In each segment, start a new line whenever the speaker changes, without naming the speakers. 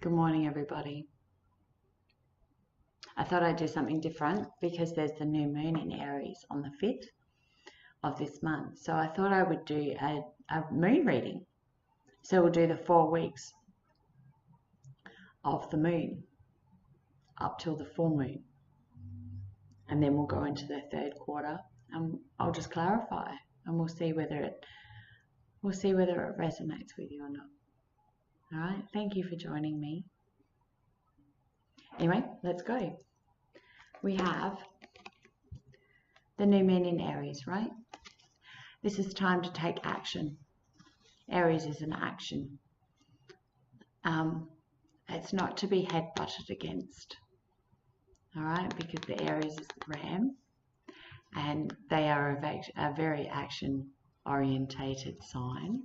Good morning, everybody. I thought I'd do something different because there's the new moon in Aries on the 5th of this month. So I thought I would do a moon reading. So we'll do the 4 weeks of the moon up till the full moon. And then we'll go into the 3rd quarter and I'll just clarify and we'll see whether it resonates with you or not. All right. Thank you for joining me. Anyway, let's go. We have the new moon in Aries, right? This is time to take action. Aries is an action. It's not to be head-butted against, all right? Because the Aries is the ram, and they are a very action-orientated sign.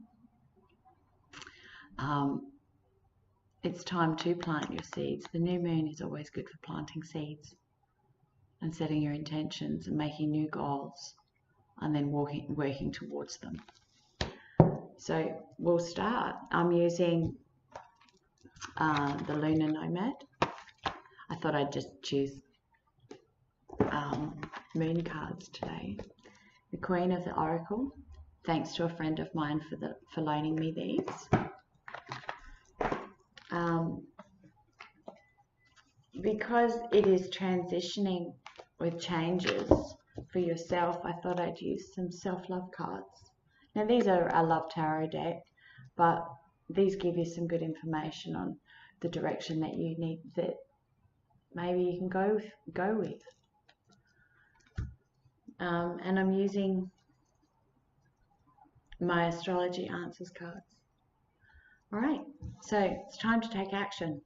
It's time to plant your seeds. The new moon is always good for planting seeds and setting your intentions and making new goals and then working towards them. So we'll start. I'm using the Lunar Nomad. I thought I'd just choose moon cards today. The Queen of the Oracle. Thanks to a friend of mine for loaning me these. Because it is transitioning with changes for yourself, I thought I'd use some self-love cards. Now these are a love tarot deck, but these give you some good information on the direction that you need, that maybe you can go with. And I'm using my astrology answers cards. All right, so it's time to take action.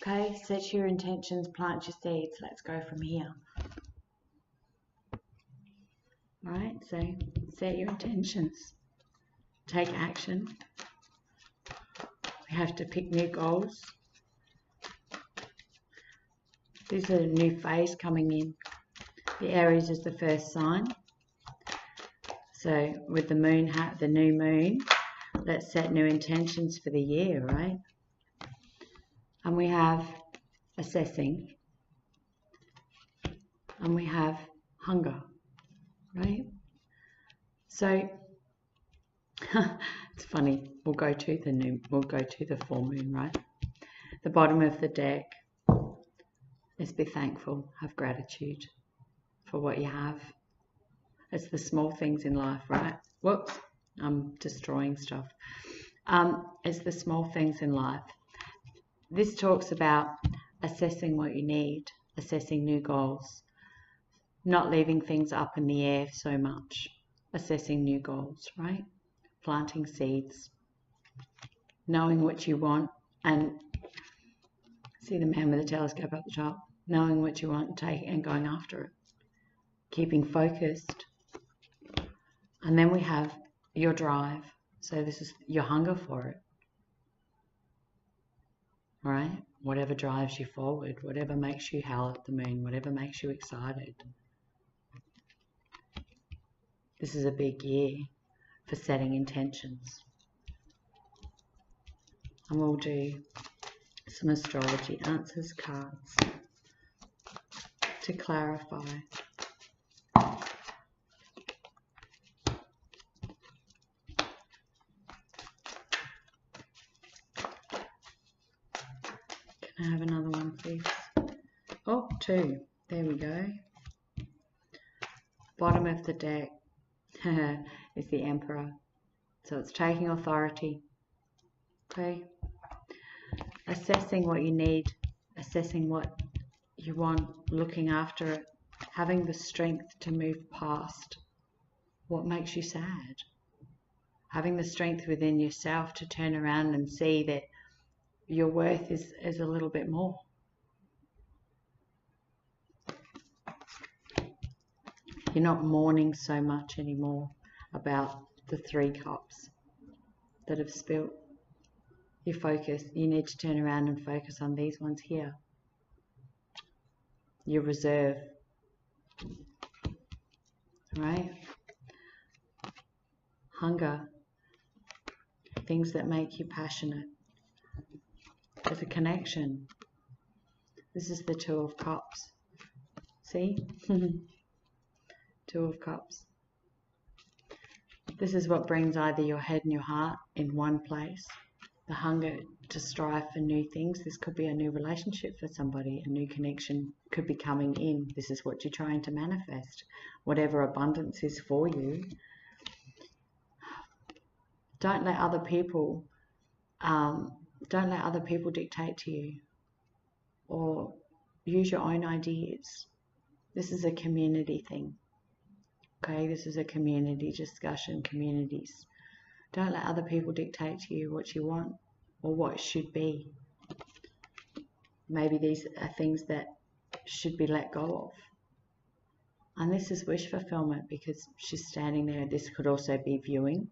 Okay, set your intentions, plant your seeds. Let's go from here. All right, so set your intentions. Take action. We have to pick new goals. This is a new phase coming in. The Aries is the first sign. So with the moon, the new moon, let's set new intentions for the year, right? And we have assessing, and we have hunger, right? So it's funny. We'll go to the full moon, right? The bottom of the deck is be thankful, have gratitude for what you have. It's the small things in life, right? Whoops, I'm destroying stuff. It's the small things in life. This talks about assessing what you need, assessing new goals, not leaving things up in the air so much, assessing new goals, right? Planting seeds, knowing what you want, and see the man with the telescope up the top, knowing what you want and going after it, keeping focused. And then we have your drive. So this is your hunger for it. All right, whatever drives you forward, whatever makes you howl at the moon, whatever makes you excited. This is a big year for setting intentions. And we'll do some astrology answers cards to clarify. Can I have another one, please? Oh, 2. There we go. Bottom of the deck is the Emperor. So it's taking authority. Okay. Assessing what you need, assessing what you want, looking after it, having the strength to move past what makes you sad. Having the strength within yourself to turn around and see that your worth is a little bit more. You're not mourning so much anymore about the 3 cups that have spilt. You need to turn around and focus on these ones here. Your reserve, right? Hunger, things that make you passionate. There's a connection. This is the Two of Cups. See? Two of Cups. This is what brings either your head and your heart in one place. The hunger to strive for new things. This could be a new relationship for somebody. A new connection could be coming in. This is what you're trying to manifest. Whatever abundance is for you. Don't let other people dictate to you, or use your own ideas. This is a community thing. Okay, this is a community discussion, communities. Don't let other people dictate to you what you want or what should be. Maybe these are things that should be let go of. And this is wish fulfillment, because she's standing there. This could also be viewing,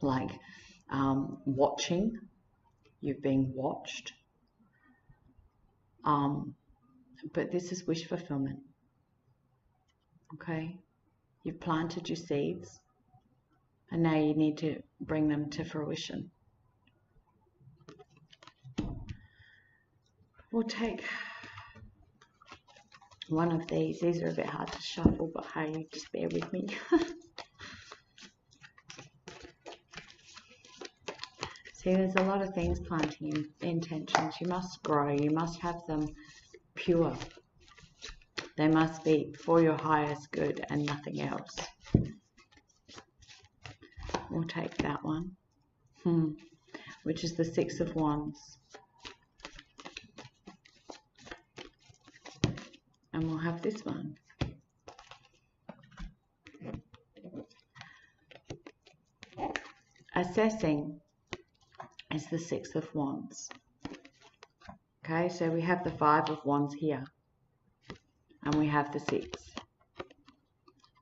like watching. You've been watched. But this is wish fulfillment. Okay? You've planted your seeds, and now you need to bring them to fruition. We'll take one of these. These are a bit hard to shuffle, but hey, just bear with me. See, there's a lot of things planting intentions. You must grow. You must have them pure. They must be for your highest good and nothing else. We'll take that one, which is the Six of Wands. And we'll have this one. Assessing is the Six of Wands. Okay, so we have the Five of Wands here. And we have the Six.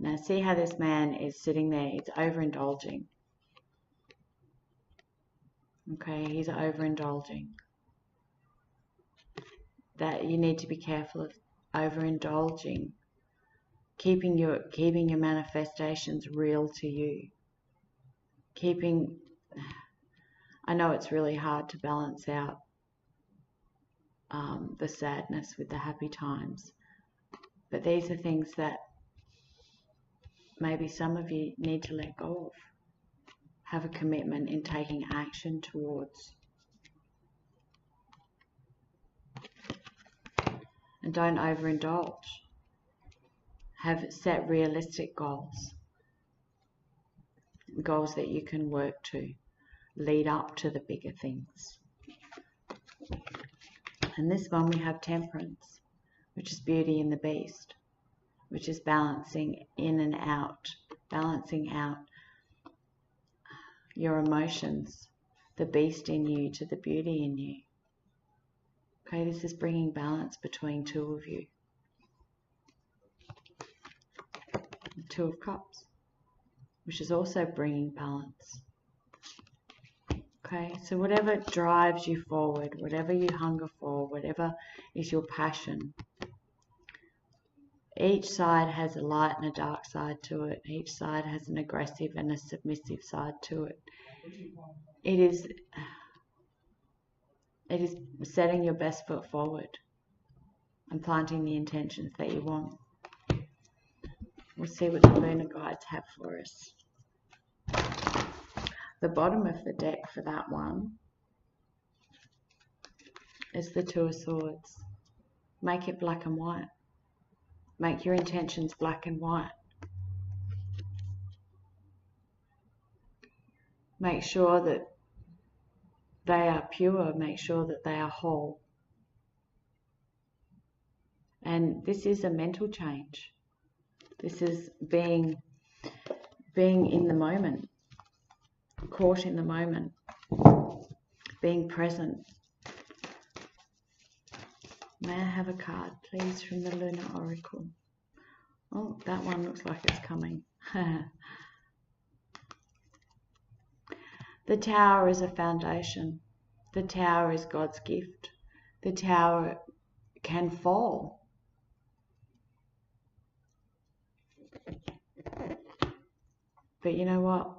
Now see how this man is sitting there. He's overindulging. Okay, he's overindulging. That you need to be careful of overindulging. Keeping your manifestations real to you. I know it's really hard to balance out the sadness with the happy times. But these are things that maybe some of you need to let go of. Have a commitment in taking action towards. And don't overindulge. Have set realistic goals. Goals that you can work to. Lead up to the bigger things. And this one we have Temperance, which is Beauty and the Beast, which is balancing in and out, balancing out your emotions, the beast in you to the beauty in you. Okay, this is bringing balance between two of you. The Two of Cups, which is also bringing balance. Okay, so whatever drives you forward, whatever you hunger for, whatever is your passion, each side has a light and a dark side to it. Each side has an aggressive and a submissive side to it. It is setting your best foot forward and planting the intentions that you want. We'll see what the lunar guides have for us. The bottom of the deck for that one is the Two of Swords. Make it black and white. Make your intentions black and white. Make sure that they are pure. Make sure that they are whole. And this is a mental change. This is being in the moment. Caught in the moment. Being present. May I have a card, please, from the Lunar Oracle? Oh, that one looks like it's coming. The Tower is a foundation. The Tower is God's gift. The Tower can fall. But you know what?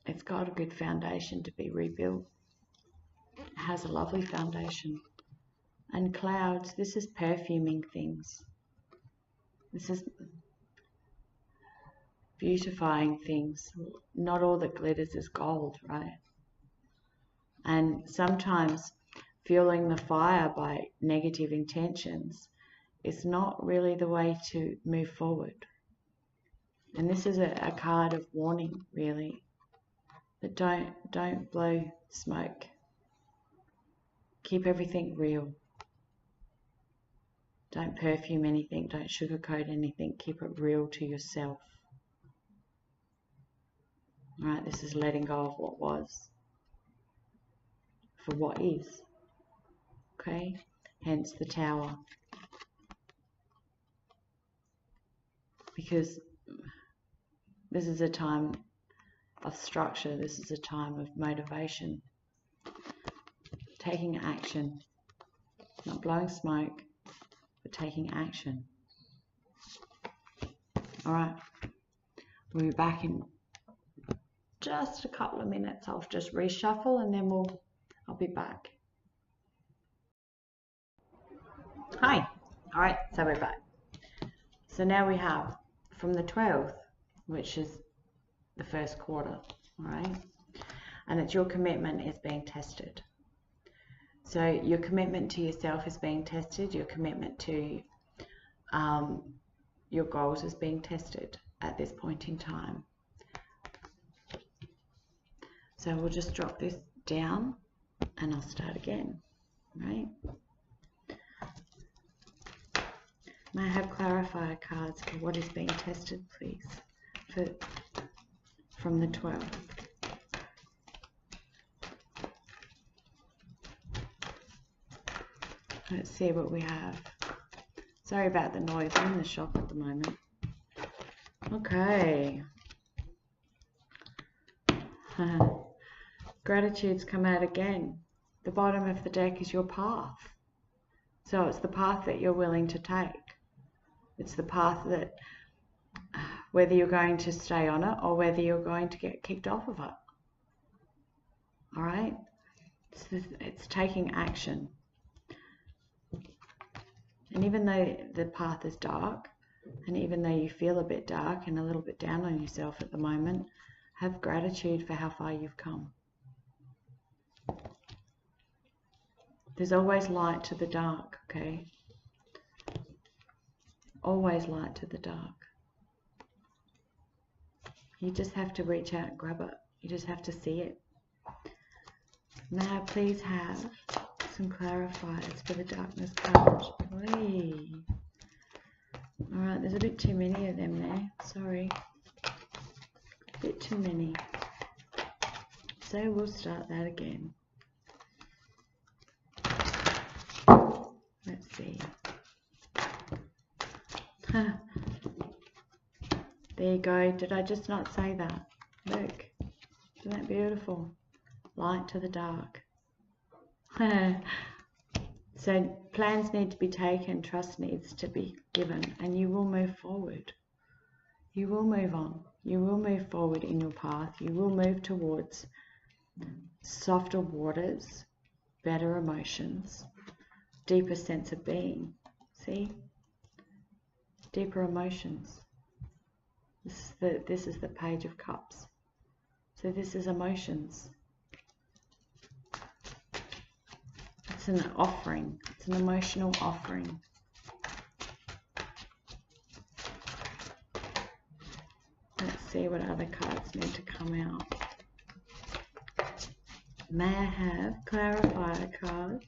It's got a good foundation to be rebuilt. has a lovely foundation. And clouds, this is perfuming things. This is beautifying things. Not all that glitters is gold, right? And sometimes fueling the fire by negative intentions is not really the way to move forward. And this is a card of warning, really. But don't blow smoke. Keep everything real. Don't perfume anything, don't sugarcoat anything, keep it real to yourself. Alright, this is letting go of what was for what is. Okay, hence the Tower. Because this is a time of structure, this is a time of motivation. Taking action, not blowing smoke, but taking action. Alright, we'll be back in just a couple of minutes. I'll just reshuffle and then I'll be back. Hi. Alright, so we're back. So now we have from the 12th, which is the first quarter, alright? And it's your commitment is being tested. So your commitment to yourself is being tested, your commitment to your goals is being tested at this point in time. So we'll just drop this down and I'll start again, right? May I have clarifier cards for what is being tested, please, from the 12th? Let's see what we have. Sorry about the noise, I'm in the shop at the moment. Okay. Gratitude's come out again. The bottom of the deck is your path. So it's the path that you're willing to take. It's the path that, whether you're going to stay on it or whether you're going to get kicked off of it. All right? It's taking action. And even though the path is dark, and even though you feel a bit dark and a little bit down on yourself at the moment, have gratitude for how far you've come. There's always light to the dark, okay? Always light to the dark. You just have to reach out and grab it. You just have to see it. May I please have some clarifiers for the darkness card? Alright, there's a bit too many of them there. Sorry. A bit too many. So we'll start that again. Let's see. There you go. Did I just not say that? Look. Isn't that beautiful? Light to the dark. So plans need to be taken, trust needs to be given, and you will move forward. You will move on. You will move forward in your path. You will move towards softer waters, better emotions, deeper sense of being. See? Deeper emotions. This is the Page of Cups. So this is emotions. It's an offering. It's an emotional offering. Let's see what other cards need to come out. May I have clarifier cards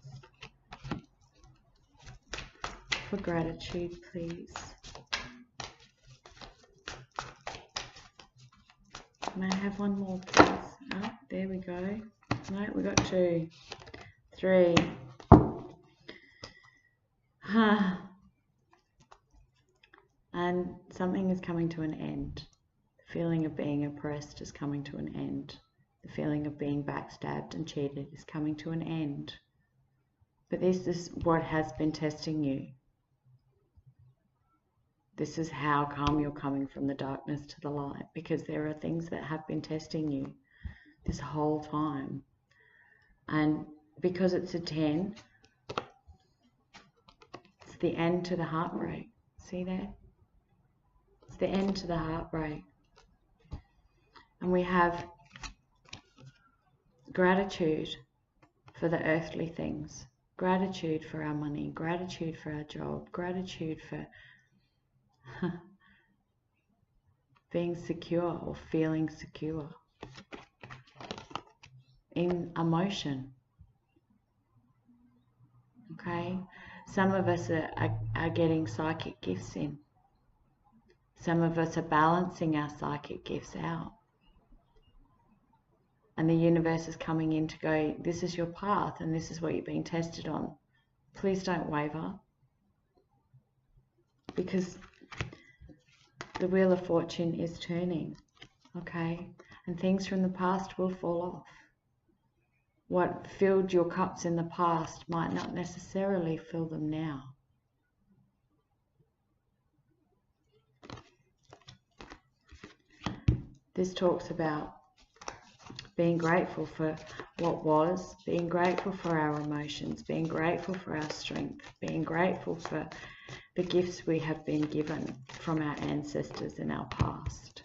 for gratitude, please? May I have one more, please? Oh, there we go. No, we got 2, 3. And something is coming to an end. The feeling of being oppressed is coming to an end. The feeling of being backstabbed and cheated is coming to an end. But this is what has been testing you. This is how come you're coming from the darkness to the light, because there are things that have been testing you this whole time. And because it's a 10, it's the end to the heartbreak. See there? It's the end to the heartbreak. And we have gratitude for the earthly things, gratitude for our money, gratitude for our job, gratitude for being secure or feeling secure in emotion. Okay, some of us are getting psychic gifts in. Some of us are balancing our psychic gifts out. And the universe is coming in to go, this is your path and this is what you're being tested on. Please don't waver. Because the wheel of fortune is turning, okay? And things from the past will fall off. What filled your cups in the past might not necessarily fill them now. This talks about being grateful for what was, being grateful for our emotions, being grateful for our strength, being grateful for the gifts we have been given from our ancestors in our past.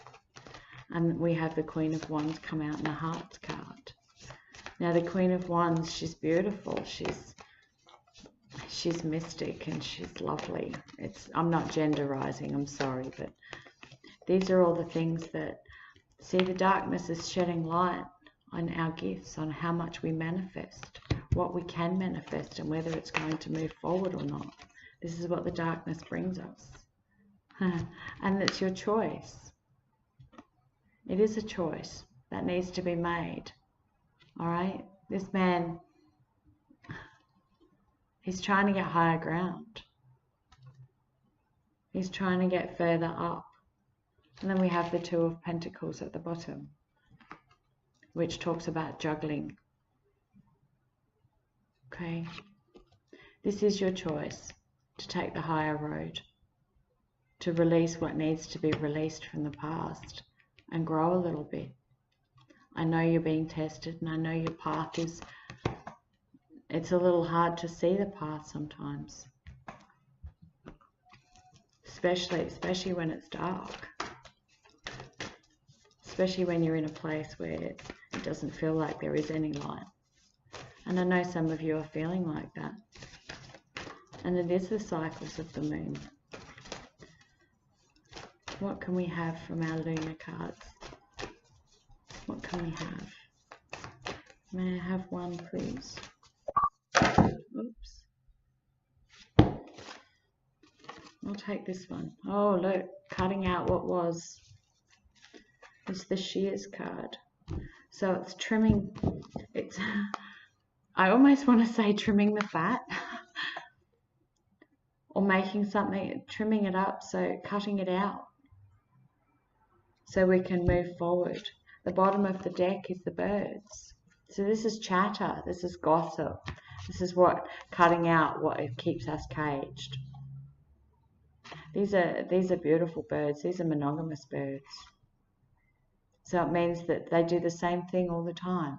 And we have the Queen of Wands come out in a Hearts card. Now the Queen of Wands, she's beautiful, she's mystic and she's lovely. I'm not genderizing, I'm sorry, but these are all the things that, see, the darkness is shedding light on our gifts, on how much we manifest, what we can manifest and whether it's going to move forward or not. This is what the darkness brings us. And it's your choice. It is a choice that needs to be made. All right? This man, he's trying to get higher ground. He's trying to get further up. And then we have the Two of Pentacles at the bottom, which talks about juggling. Okay? This is your choice to take the higher road, to release what needs to be released from the past and grow a little bit. I know you're being tested and I know your path it's a little hard to see the path sometimes. Especially when it's dark. Especially when you're in a place where it doesn't feel like there is any light. And I know some of you are feeling like that. And it is the cycles of the moon. What can we have from our lunar cards? What can we have? May I have one, please? Oops. I'll take this one. Oh, look, cutting out what was. It's the shears card. So it's trimming, I almost want to say trimming the fat. Or making something, trimming it up, so cutting it out. So we can move forward. The bottom of the deck is the birds. So this is chatter, this is gossip. This is what cutting out what keeps us caged. These are beautiful birds. These are monogamous birds. So it means that they do the same thing all the time.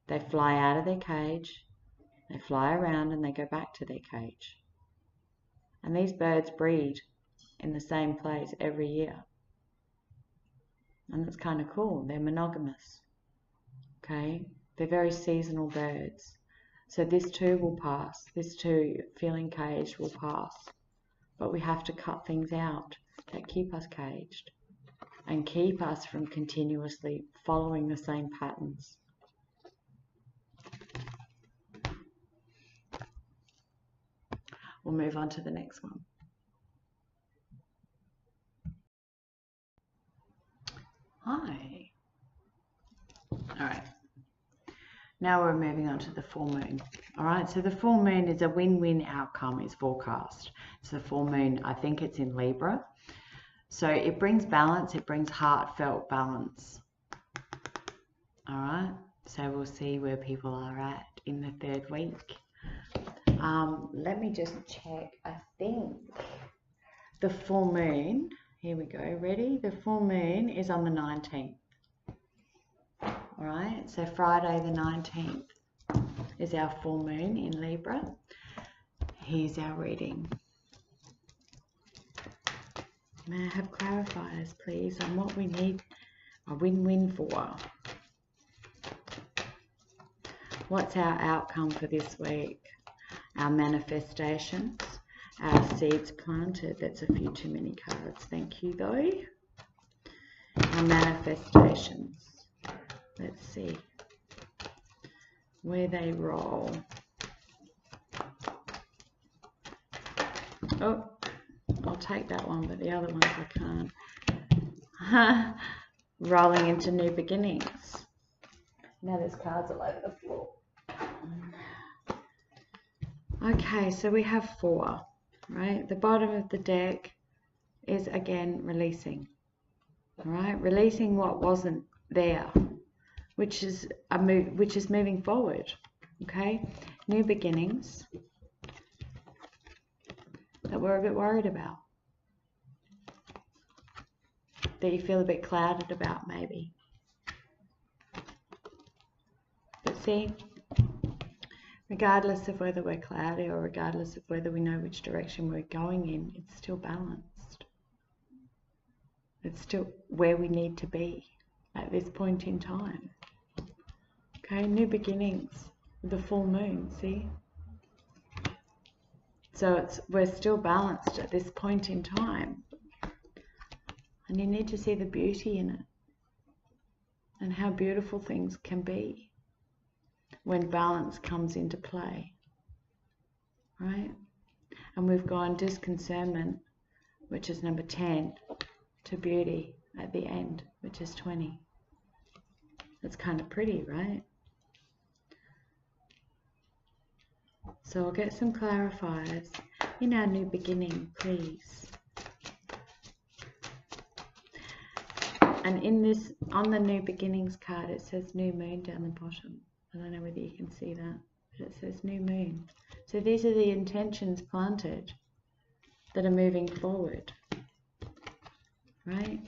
They fly out of their cage, they fly around and they go back to their cage. And these birds breed in the same place every year. And that's kind of cool. They're monogamous. Okay? They're very seasonal birds. So this too will pass. This too, feeling caged, will pass. But we have to cut things out that keep us caged and keep us from continuously following the same patterns. We'll move on to the next one. Hi. All right. Now we're moving on to the full moon. All right, so the full moon is a win-win outcome is forecast. So the full moon, I think it's in Libra. So it brings balance, it brings heartfelt balance. All right, so we'll see where people are at in the third week. Let me just check. I think the full moon, here we go, ready? The full moon is on the 19th. All right, so Friday the 19th. is our full moon in Libra. Here's our reading. May I have clarifiers, please, on what we need a win-win for? What's our outcome for this week? Our manifestations, our seeds planted. That's a few too many cards. Thank you, though. Our manifestations. Let's see where they roll. Oh, I'll take that one, but the other ones I can't. Rolling into new beginnings. Now there's cards all over the floor. Okay, so we have 4, right? The bottom of the deck is again releasing, right? Releasing what wasn't there, which is moving forward. Okay, new beginnings that we're a bit worried about, that you feel a bit clouded about, maybe. But see, regardless of whether we're cloudy or regardless of whether we know which direction we're going in, it's still balanced. It's still where we need to be at this point in time. Okay, new beginnings with the full moon, see? So we're still balanced at this point in time. And you need to see the beauty in it and how beautiful things can be when balance comes into play, right? And we've gone disconcernment, which is number 10, to beauty at the end, which is 20. That's kind of pretty, right? So I'll get some clarifiers in our new beginning, please. And in this, on the new beginnings card, it says new moon down the bottom. I don't know whether you can see that, but it says new moon. So these are the intentions planted that are moving forward, right?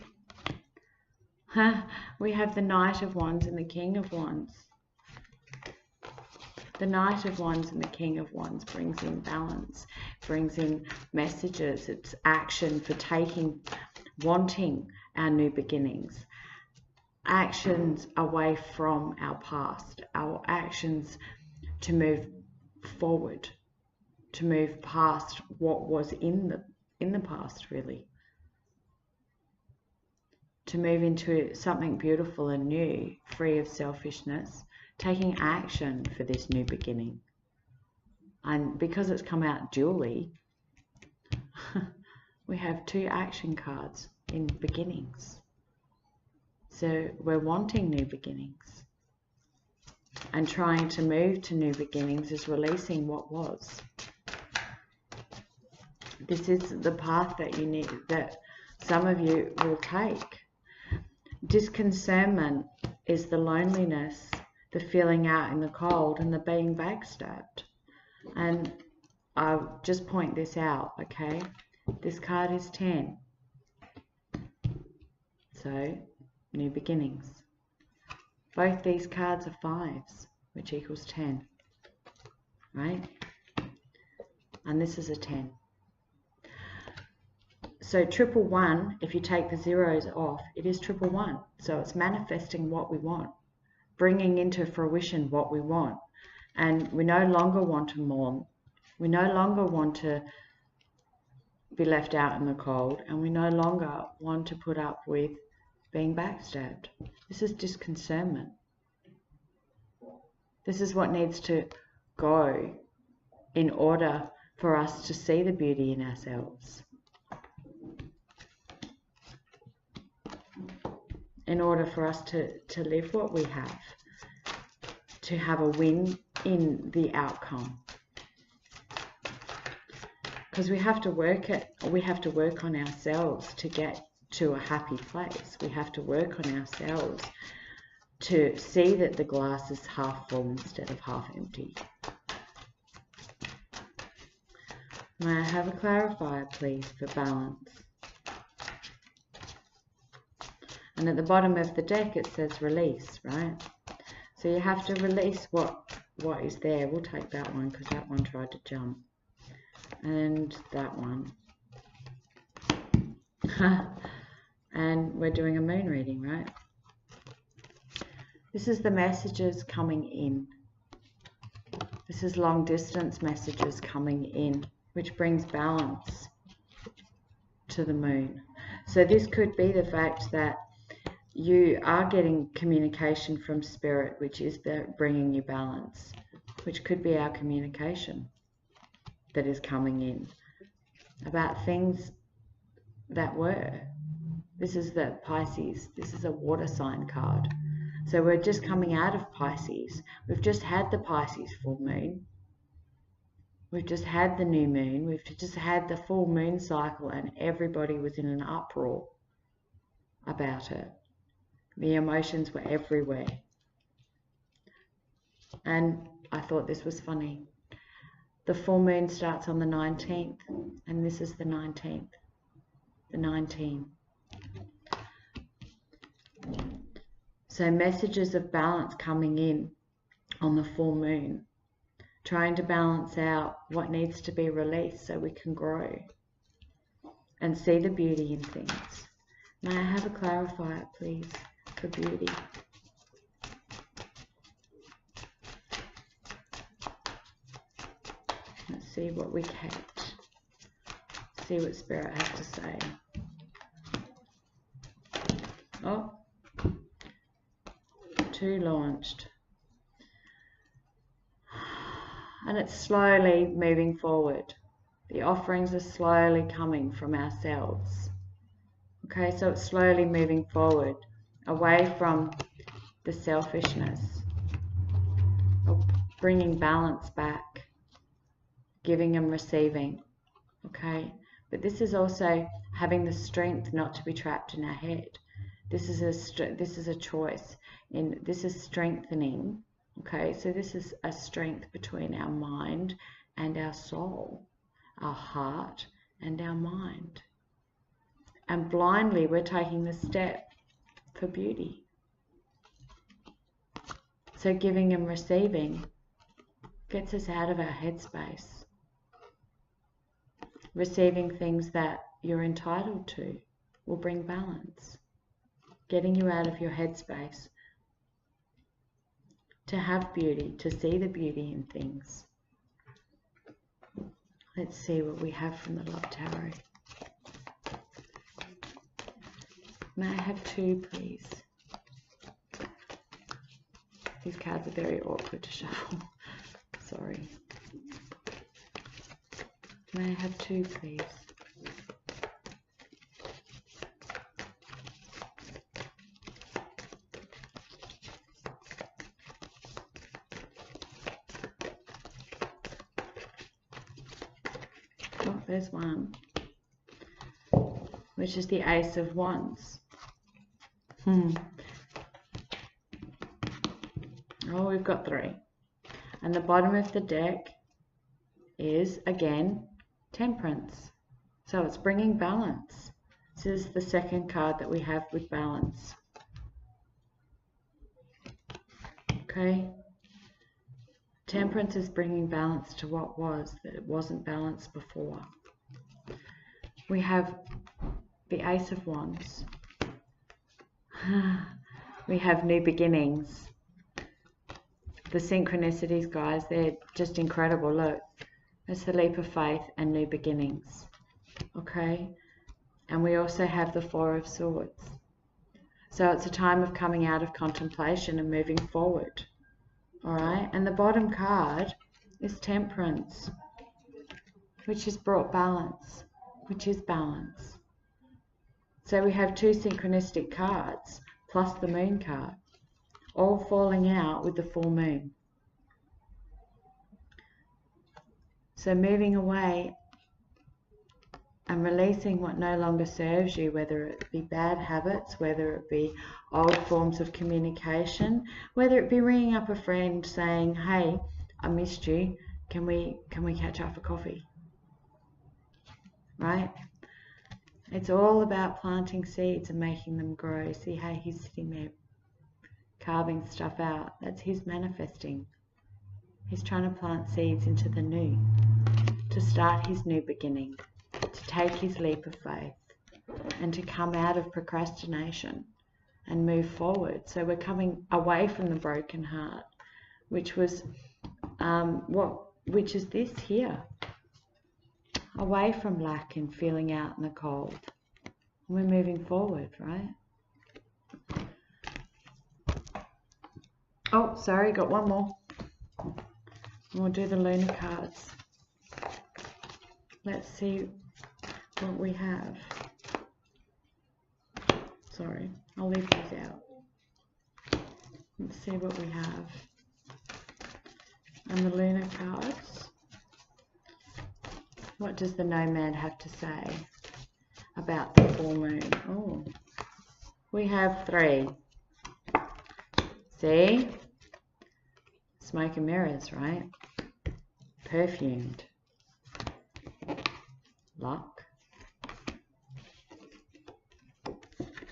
We have the Knight of Wands and the King of Wands. The Knight of Wands and the King of Wands brings in balance, brings in messages. It's action for wanting our new beginnings. Actions away from our past, our actions to move forward, to move past what was in the past, really. To move into something beautiful and new, free of selfishness, taking action for this new beginning. And because it's come out dually, we have 2 action cards in beginnings. So we're wanting new beginnings. And trying to move to new beginnings is releasing what was. This is the path that you need, that some of you will take. Disconcernment is the loneliness, the feeling out in the cold, and the being backstabbed. And I'll just point this out, okay? This card is 10. So, new beginnings. Both these cards are 5s, which equals 10, right? And this is a 10. So 111, if you take the zeros off, it is 111. So it's manifesting what we want, bringing into fruition what we want. And we no longer want to mourn. We no longer want to be left out in the cold. And we no longer want to put up with being backstabbed. This is disconcernment. This is what needs to go in order for us to see the beauty in ourselves. In order for us to live what we have a win in the outcome. Because we have to work on ourselves to get to a happy place. We have to work on ourselves to see that the glass is half full instead of half empty. May I have a clarifier, please, for balance? And at the bottom of the deck it says release, right? So you have to release what what is there. We'll take that one because that one tried to jump. And that one. And we're doing a moon reading, right? This is the messages coming in. This is long distance messages coming in, which brings balance to the moon. So this could be the fact that you are getting communication from spirit, which is bringing you balance, which could be our communication that is coming in about things that were. This is the Pisces. This is a water sign card. So we're just coming out of Pisces. We've just had the Pisces full moon. We've just had the new moon. We've just had the full moon cycle, and everybody was in an uproar about it. The emotions were everywhere. And I thought this was funny. The full moon starts on the 19th, and this is the 19th. The 19. So messages of balance coming in on the full moon, trying to balance out what needs to be released so we can grow and see the beauty in things. May I have a clarifier, please, for beauty? Let's see what we kept. See what Spirit has to say. Oh, 2 launched. And it's slowly moving forward. The offerings are slowly coming from ourselves. Okay, so it's slowly moving forward, away from the selfishness, bringing balance back, giving and receiving. Okay, but this is also having the strength not to be trapped in our head. This is a choice, and this is strengthening. Okay, so this is a strength between our mind and our soul, our heart and our mind. And blindly we're taking the step for beauty. So giving and receiving gets us out of our headspace. Receiving things that you're entitled to will bring balance. Getting you out of your headspace to have beauty, to see the beauty in things. Let's see what we have from the Love Tarot. May I have 2, please? These cards are very awkward to shuffle. Sorry. May I have 2, please? Oh, there's one, which is the Ace of Wands. Oh, we've got 3. And the bottom of the deck is, again, Temperance. So it's bringing balance. This is the second card that we have with balance. Okay. Temperance is bringing balance to what was, that it wasn't balanced before. We have the Ace of Wands. We have new beginnings. The synchronicities, guys, they're just incredible. Look, it's the leap of faith and new beginnings. Okay? And we also have the 4 of Swords. So it's a time of coming out of contemplation and moving forward. Alright? And the bottom card is Temperance, which has brought balance, which is balance. So we have 2 synchronistic cards, plus the Moon card, all falling out with the full moon. So moving away and releasing what no longer serves you, whether it be bad habits, whether it be old forms of communication, whether it be ringing up a friend saying, hey, I missed you, can we catch up for coffee? Right? It's all about planting seeds and making them grow. See how he's sitting there carving stuff out? That's his manifesting. He's trying to plant seeds into the new, to start his new beginning, to take his leap of faith, and to come out of procrastination and move forward. So we're coming away from the broken heart, which was which is this here, away from lack and feeling out in the cold. And we're moving forward, right? Oh, sorry, got one more. We'll do the lunar cards. Let's see what we have. Sorry, I'll leave these out. Let's see what we have. And the lunar cards. What does the nomad have to say about the full moon? Oh, we have 3. See? Smoke and mirrors, right? Perfumed. Luck.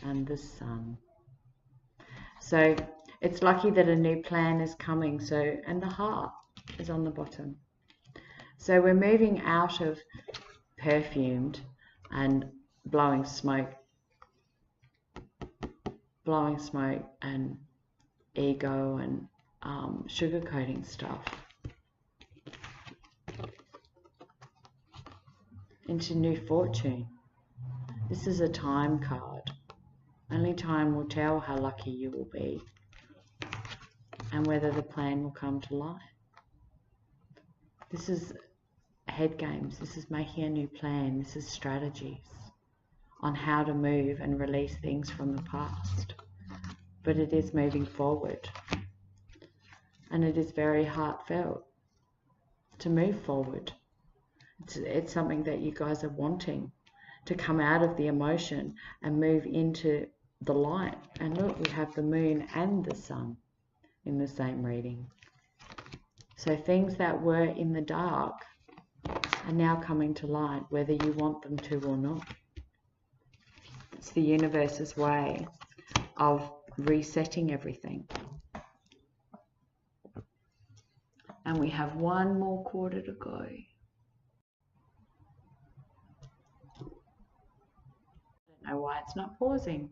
And the sun. So it's lucky that a new plan is coming. So, and the heart is on the bottom. So we're moving out of perfumed and blowing smoke and ego and sugarcoating stuff into new fortune. This is a time card. Only time will tell how lucky you will be and whether the plan will come to light. This is head games. This is making a new plan. This is strategies on how to move and release things from the past. But it is moving forward. And it is very heartfelt to move forward. It's something that you guys are wanting, to come out of the emotion and move into the light. And look, we have the moon and the sun in the same reading. So things that were in the dark are now coming to light, whether you want them to or not. It's the universe's way of resetting everything. And we have one more quarter to go. I don't know why it's not pausing.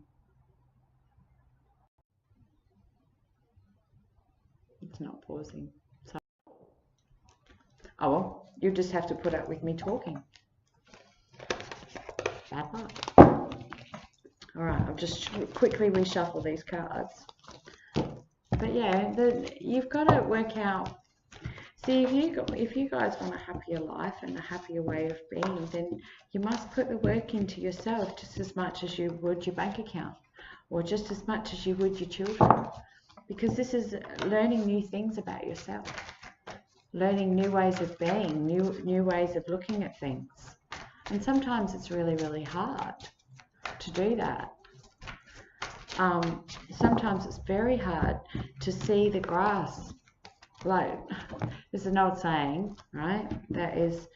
It's not pausing. So, oh well, you just have to put up with me talking. Bad luck. Alright, I'll just quickly reshuffle these cards. But yeah, you've got to work out. See, if you guys want a happier life and a happier way of being, then you must put the work into yourself just as much as you would your bank account, or just as much as you would your children. Because this is learning new things about yourself, learning new ways of being, new ways of looking at things. And sometimes it's really, really hard to do that. Sometimes it's very hard to see the grass. Like, there's an old saying, right? That is,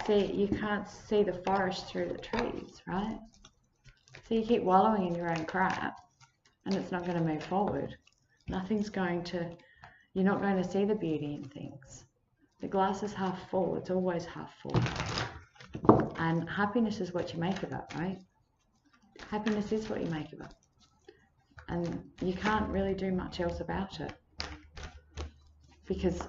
you can't see the forest through the trees, right? So you keep wallowing in your own crap, and it's not going to move forward. You're not going to see the beauty in things. The glass is half full. It's always half full. And happiness is what you make of it, right? Happiness is what you make of it. And you can't really do much else about it. Because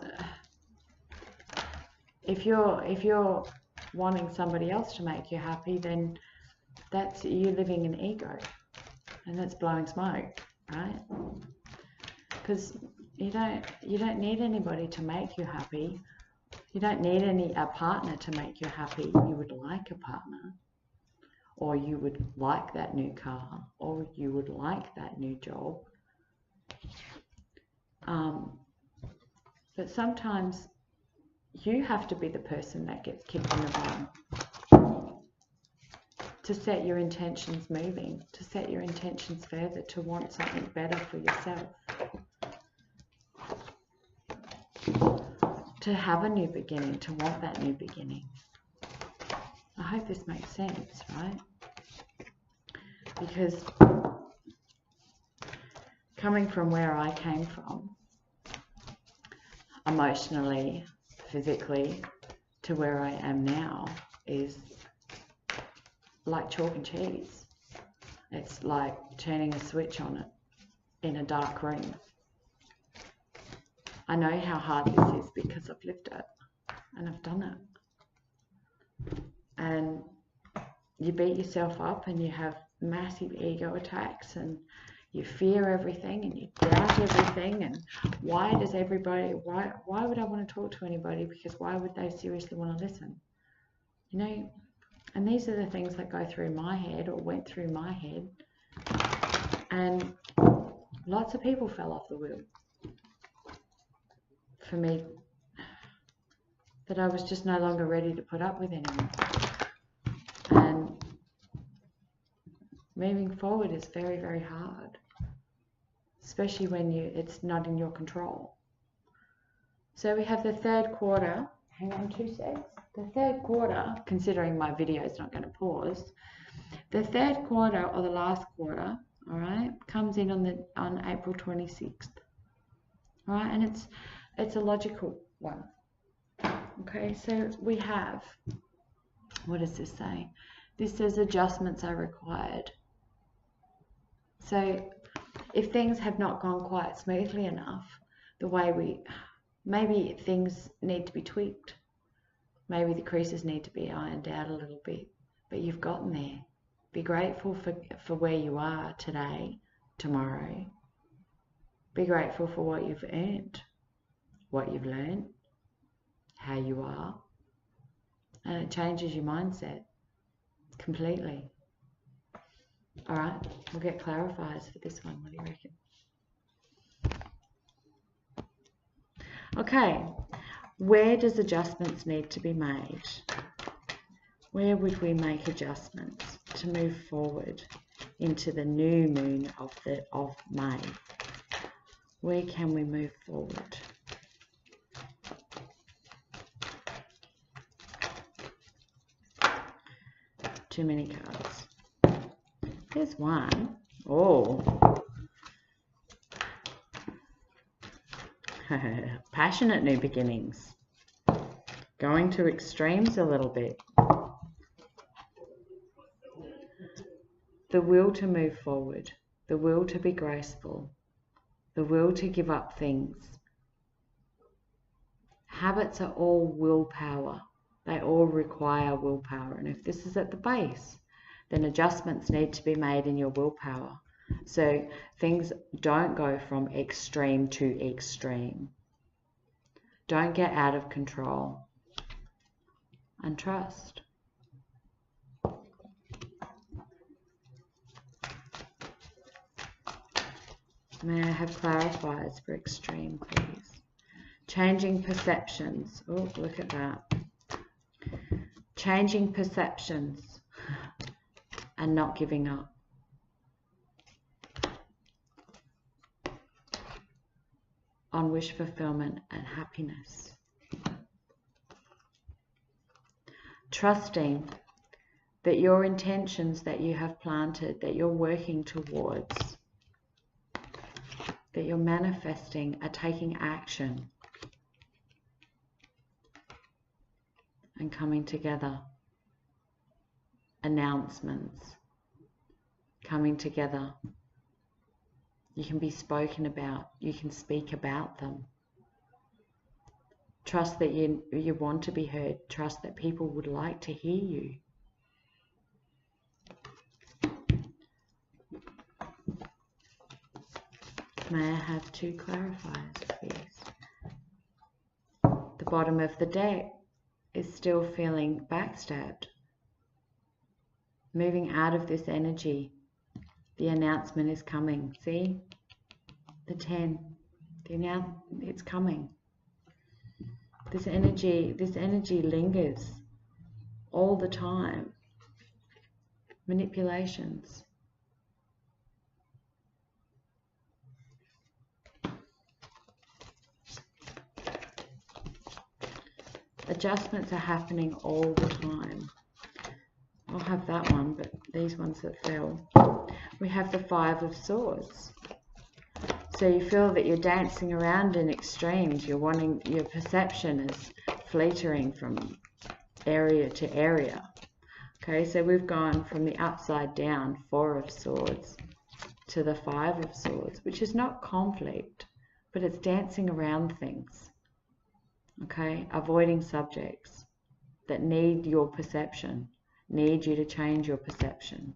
if you're wanting somebody else to make you happy, then that's you living in ego, and that's blowing smoke, right? Because you don't need anybody to make you happy. You don't need a partner to make you happy. You would like a partner, or you would like that new car, or you would like that new job. But sometimes you have to be the person that gets kicked in the bum to set your intentions moving, to set your intentions further, to want something better for yourself, to have a new beginning, to want that new beginning. I hope this makes sense, right? Because coming from where I came from, emotionally, physically, to where I am now is like chalk and cheese. It's like turning a switch on it in a dark room. I know how hard this is because I've lived it and I've done it. And you beat yourself up and you have massive ego attacks and you fear everything and you doubt everything, and why would I want to talk to anybody, because why would they seriously want to listen? You know, and these are the things that go through my head, or went through my head, and lots of people fell off the wheel for me that I was just no longer ready to put up with anymore. And moving forward is very, very hard, especially when it's not in your control. So we have the third quarter. Hang on 2 seconds. The third quarter, considering my video is not going to pause, the third quarter, or the last quarter, all right, comes in on April 26th. All right, and it's a logical one. Okay, so we have, what does this say? This says adjustments are required. So if things have not gone quite smoothly enough, maybe things need to be tweaked. Maybe the creases need to be ironed out a little bit, but you've gotten there. Be grateful for where you are today, tomorrow. Be grateful for what you've earned, what you've learned, how you are, and it changes your mindset completely. All right, we'll get clarifiers for this one. What do you reckon? Okay, where does adjustments need to be made? Where would we make adjustments to move forward into the new moon of May? Where can we move forward? Too many cards. There's one. Oh. Passionate new beginnings. Going to extremes a little bit. The will to move forward. The will to be graceful. The will to give up things. Habits are all willpower. They all require willpower. And if this is at the base, then adjustments need to be made in your willpower. So things don't go from extreme to extreme. Don't get out of control. And trust. May I have clarifiers for extreme, please? Changing perceptions. Oh, look at that. Changing perceptions and not giving up. On wish fulfillment and happiness. Trusting that your intentions that you have planted, that you're working towards, that you're manifesting, are taking action and coming together. Announcements coming together. You can be spoken about. You can speak about them. Trust that you want to be heard. Trust that people would like to hear you. May I have 2 clarifiers, please? The bottom of the deck is still feeling backstabbed. Moving out of this energy. The announcement is coming. See? The 10. It's coming. This energy lingers all the time. Manipulations. Adjustments are happening all the time. I'll have that one, but these ones that fell. We have the 5 of Swords. So you feel that you're dancing around in extremes. You're wanting, your perception is fluttering from area to area. Okay, so we've gone from the upside down 4 of Swords to the 5 of Swords, which is not conflict, but it's dancing around things. Okay, avoiding subjects that need your perception, need you to change your perception,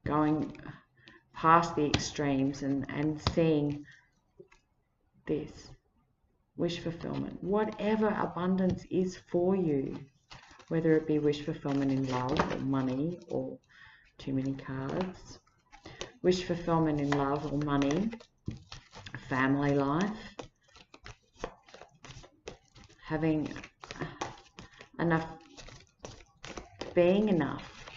going past the extremes and seeing this. Wish fulfillment. Whatever abundance is for you, whether it be wish fulfillment in love or money or too many cards, wish fulfillment in love or money, family life, having enough, being enough,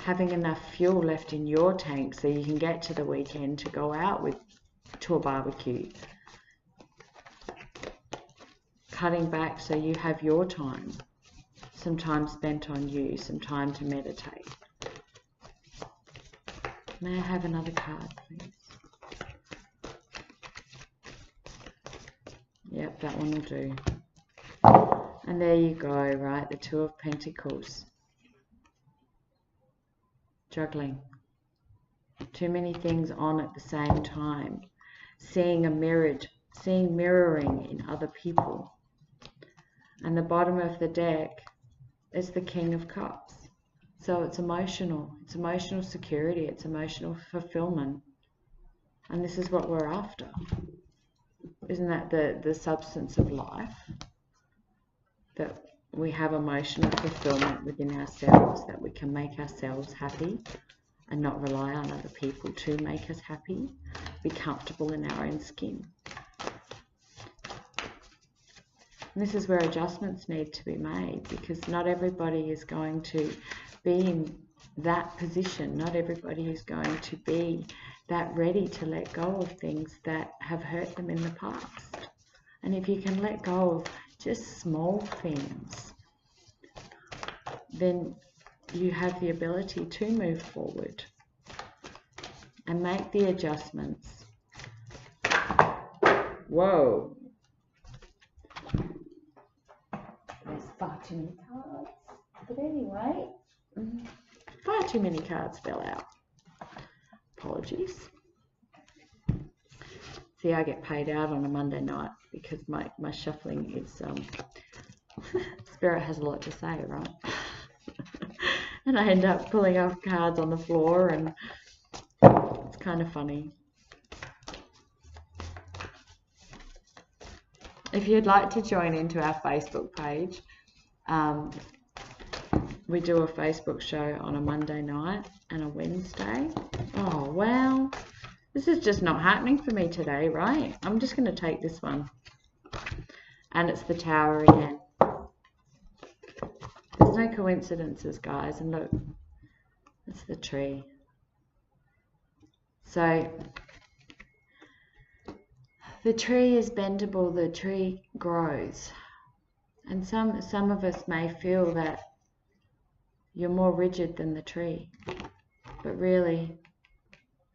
having enough fuel left in your tank so you can get to the weekend to go out with to a barbecue, cutting back so you have your time, some time spent on you, some time to meditate. May I have another card, please? Yep, that one will do. And there you go, right? The 2 of Pentacles. Juggling. Too many things on at the same time. Seeing mirroring in other people. And the bottom of the deck is the King of Cups. So it's emotional. It's emotional security. It's emotional fulfillment. And this is what we're after. Isn't that the substance of life? That we have emotional fulfillment within ourselves, that we can make ourselves happy and not rely on other people to make us happy, be comfortable in our own skin. And this is where adjustments need to be made, because not everybody is going to be in that position. Not everybody is going to be that ready to let go of things that have hurt them in the past. And if you can let go of just small things, then you have the ability to move forward and make the adjustments. Whoa. There's far too many cards. But anyway, far too many cards fell out. Apologies. See, I get paid out on a Monday night because my shuffling is, Spirit has a lot to say, right? And I end up pulling off cards on the floor, and it's kind of funny. If you'd like to join into our Facebook page, we do a Facebook show on a Monday night and a Wednesday. Oh, wow. This is just not happening for me today, right? I'm just going to take this one. And it's the Tower again. There's no coincidences, guys. And look, it's the tree. So, the tree is bendable. The tree grows. And some of us may feel that you're more rigid than the tree. But really,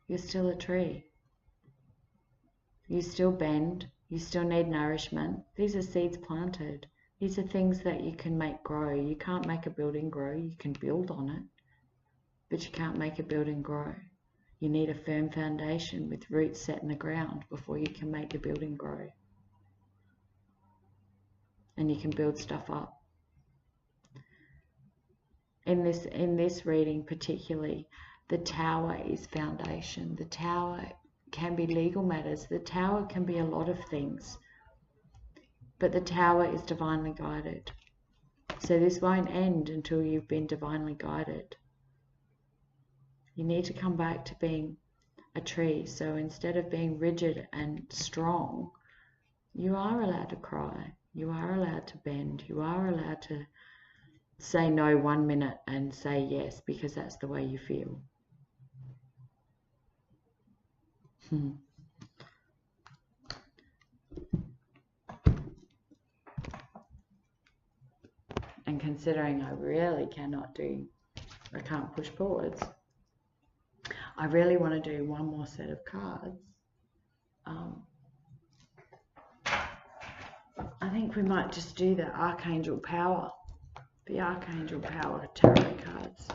you're still a tree. You still bend. You still need nourishment. These are seeds planted. These are things that you can make grow. You can't make a building grow. You can build on it, but you can't make a building grow. You need a firm foundation with roots set in the ground before you can make the building grow. And you can build stuff up. In this reading particularly, the Tower is foundation. The Tower can be legal matters. The Tower can be a lot of things. But the Tower is divinely guided. So this won't end until you've been divinely guided. You need to come back to being a tree. So instead of being rigid and strong, you are allowed to cry. You are allowed to bend. You are allowed to say no 1 minute and say yes because that's the way you feel. And considering I really I can't push forwards, I really want to do one more set of cards think we might just do the Archangel Power. The Archangel Power tarot cards.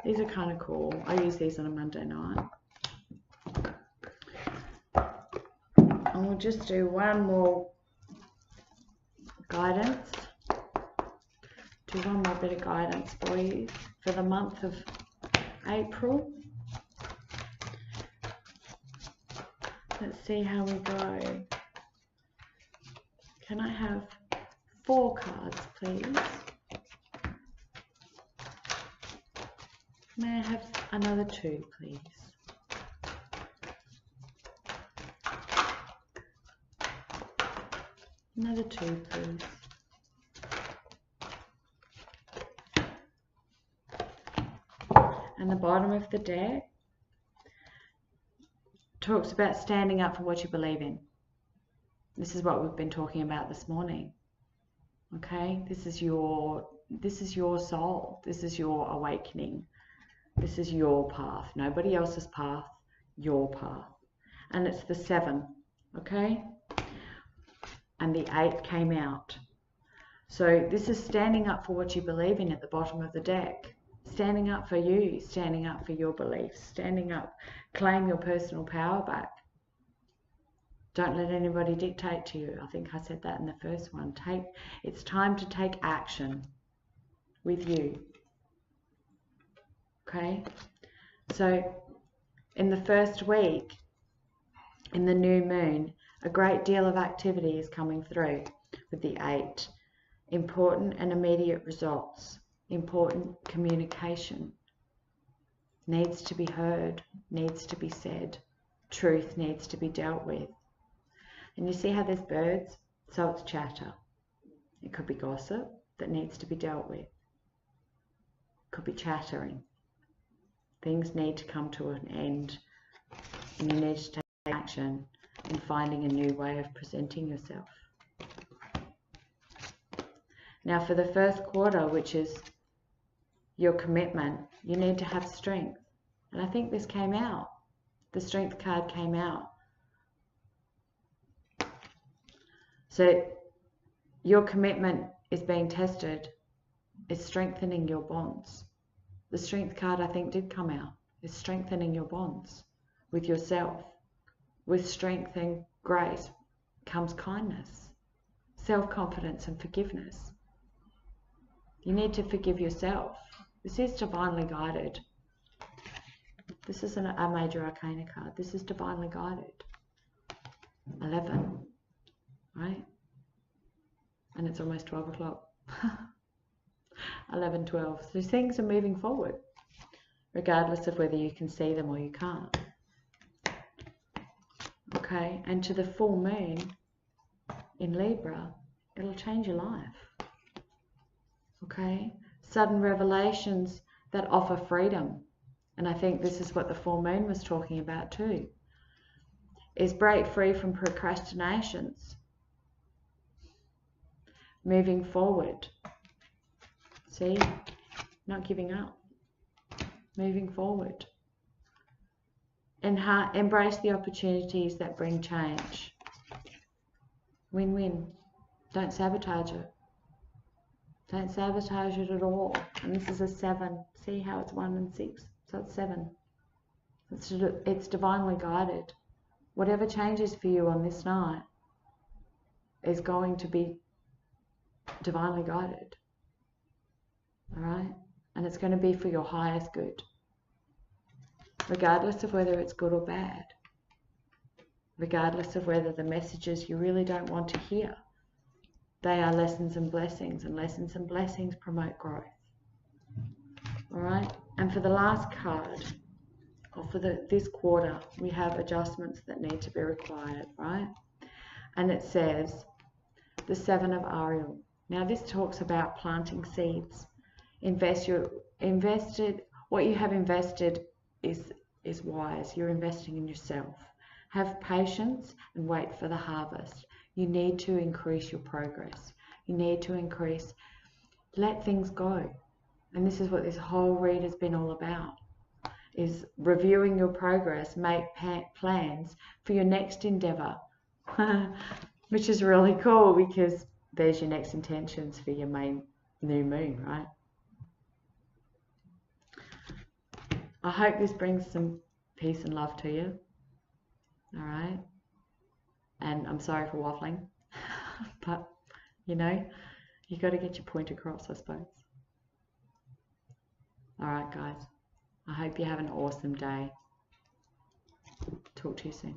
These are kind of cool. I use these on a Monday night. And we'll just do one more guidance. Do one more bit of guidance for you for the month of April. Let's see how we go. Can I have 4 cards, please? May I have another 2, please? Another 2, please. And the bottom of the deck talks about standing up for what you believe in. This is what we've been talking about this morning. Okay? This is your soul. This is your awakening. This is your path. Nobody else's path, your path. And it's the 7, okay? And the 8 came out. So this is standing up for what you believe in at the bottom of the deck. Standing up for you, standing up for your beliefs, standing up, claim your personal power back. Don't let anybody dictate to you. I think I said that in the first one. It's time to take action with you. Okay? So in the first week, in the new moon, a great deal of activity is coming through with the 8. Important and immediate results. Important communication. Needs to be heard. Needs to be said. Truth needs to be dealt with. And you see how there's birds? So it's chatter. It could be gossip that needs to be dealt with. It could be chattering. Things need to come to an end. And you need to take action in finding a new way of presenting yourself. Now for the first quarter, which is your commitment, you need to have strength. And I think this came out. The strength card came out. So your commitment is being tested. It's strengthening your bonds. The strength card, I think, did come out. It's strengthening your bonds with yourself. With strength and grace comes kindness, self-confidence and forgiveness. You need to forgive yourself. This is divinely guided. This isn't a major arcana card. This is divinely guided. 11, right? And it's almost 12 o'clock. 11, 12. So things are moving forward, regardless of whether you can see them or you can't. Okay, and to the full moon in Libra, it'll change your life. Okay, sudden revelations that offer freedom. And I think this is what the full moon was talking about too. Is break free from procrastinations. Moving forward. See, not giving up. Moving forward. And embrace the opportunities that bring change. Win-win. Don't sabotage it. Don't sabotage it at all. And this is a 7. See how it's 1 and 6. So it's 7. It's divinely guided. Whatever changes for you on this night is going to be divinely guided. Alright? And it's going to be for your highest good. Regardless of whether it's good or bad. Regardless of whether the messages you really don't want to hear. They are lessons and blessings, and lessons and blessings promote growth. Alright? And for the last card, or for this quarter, we have adjustments that need to be required, right? And it says, the 7 of Ariel. Now this talks about planting seeds. What you have invested is wise. You're investing in yourself. Have patience and wait for the harvest. You need to increase your progress. You need to let things go. And this is what this whole read has been all about, is reviewing your progress, make plans for your next endeavor, which is really cool because there's your next intentions for your main new moon, right? I hope this brings some peace and love to you. All right. And I'm sorry for waffling, but you know, you got to get your point across, I suppose. All right, guys. I hope you have an awesome day. Talk to you soon.